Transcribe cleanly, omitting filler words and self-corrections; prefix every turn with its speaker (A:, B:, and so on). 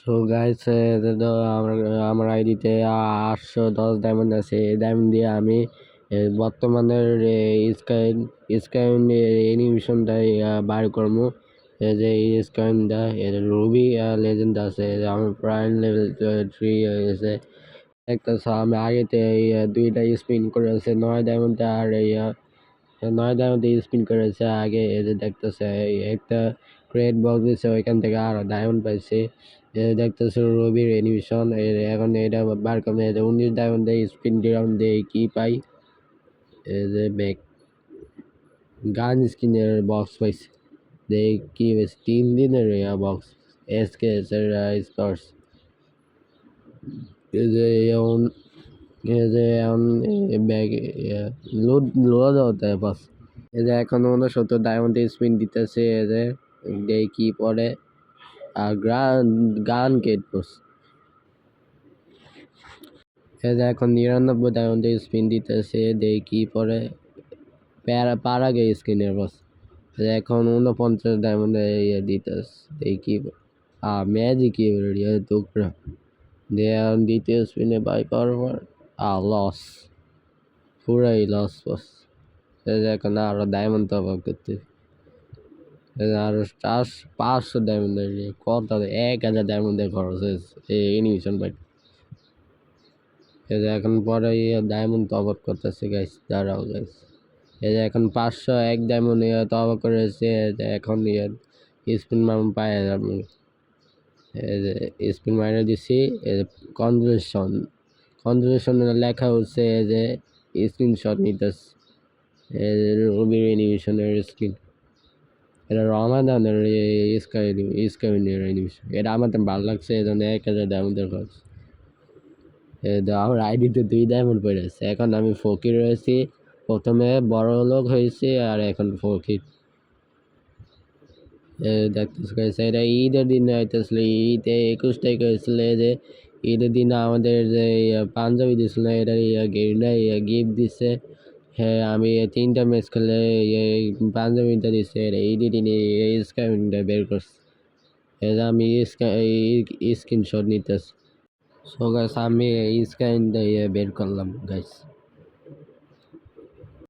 A: So guys, আমার আইডিতে 810 diamond আছে। এই ডায়মন্ড দিয়ে আমি বর্তমানের স্কাইন অ্যানিমেশনটা বার করবো। এই যে স্কাইনটা রুবি লেজেন্ড আছে, আমার প্রাইম লেভেল 3 হয়ে গেছে। একটা আমি আগেতে দুইটা স্পিন করেছে 9 ডায়মন্ডে, আর 9 ডায়মন্ডে স্পিন করেছে আগে। এই যে দেখতেছে একটা ক্রেট বক্স দিচ্ছে, ওইখান থেকে আরো ডায়মন্ড পাইছে। দেখতেছে রবির অ্যানিমেশন। এখন এটা বার করবে। 19 ডায়মন্ডে স্পিন গ্রাউন্ড দিয়ে কি পাই, এই যে ব্যাক গান স্কিনের বক্স পাইছে। কি হয়েছে 3 দিনের বক্স এসকে স্পার্স। এই যে এখন ব্যাগ লোড হতে বাস। এই যে এখন 69 ডায়মন্ডে স্পিন দিতেছে। এই যে কি পরে আর গান কেট বস। এই যে এখন 99 ডায়মন্ডে স্পিন দিতেছে। কি পরে পারাগে স্কিনের বস। এখন 49 ডায়মন্ডে দিতেছে। কি ম্যাজিক টুকরা দ্বিতীয় স্পিনে বাই পাওয়ার লস, পুরাই লস বস। এখন আরো ডায়মন্ড তো করতে আরো 500 ডায়মন্ডের কত 1000 ডায়মন্ডের খরচ হয়েছে এই অ্যানিমেশন পাই। এখন পরে ডায়মন্ড তো অবাক করতেছে গাইস, দাঁড়াও গাইস। এই যে এখন 501 ডায়মন্ড তো অবাক করেছে। এখন স্পিন মারুন পায় যাবে। এই যে স্পিন মাইনে দিছি। কনজুরেশন লেখা হচ্ছে যে স্ক্রিনশট নিতেছে। রবির অ্যানিমেশনের স্ক্রিন, এটা রমাদানের স্কাইনের অ্যানিমেশন। এটা আমার তো ভালো লাগছে, এই জন্য 1000 ডায়মন্ডের খরচ। আমার আইডিতে 2 ডায়মন্ড পড়ে আছে। এখন আমি ফকির রয়েছি, প্রথমে বড় লোক হয়েছে আর এখন ফকির। দেখতেছে এটা ঈদের দিন হইতেছিল, ঈদে 21 তারিখে হয়েছিল। যে ঈদের দিন আমাদের যে পাঞ্জাবি দিছিল, এটা গেরিনা গিফট দিচ্ছে। হ্যাঁ, আমি 3টা ম্যাচ খেলে পাঞ্জাবিটা দিচ্ছে। ঈদের দিনে স্ক্রিনটা বের করছি। এটা আমি স্ক্রিনশট নিতেছি। সো গাইস, আমি স্ক্রিনটা বের করলাম গাইস।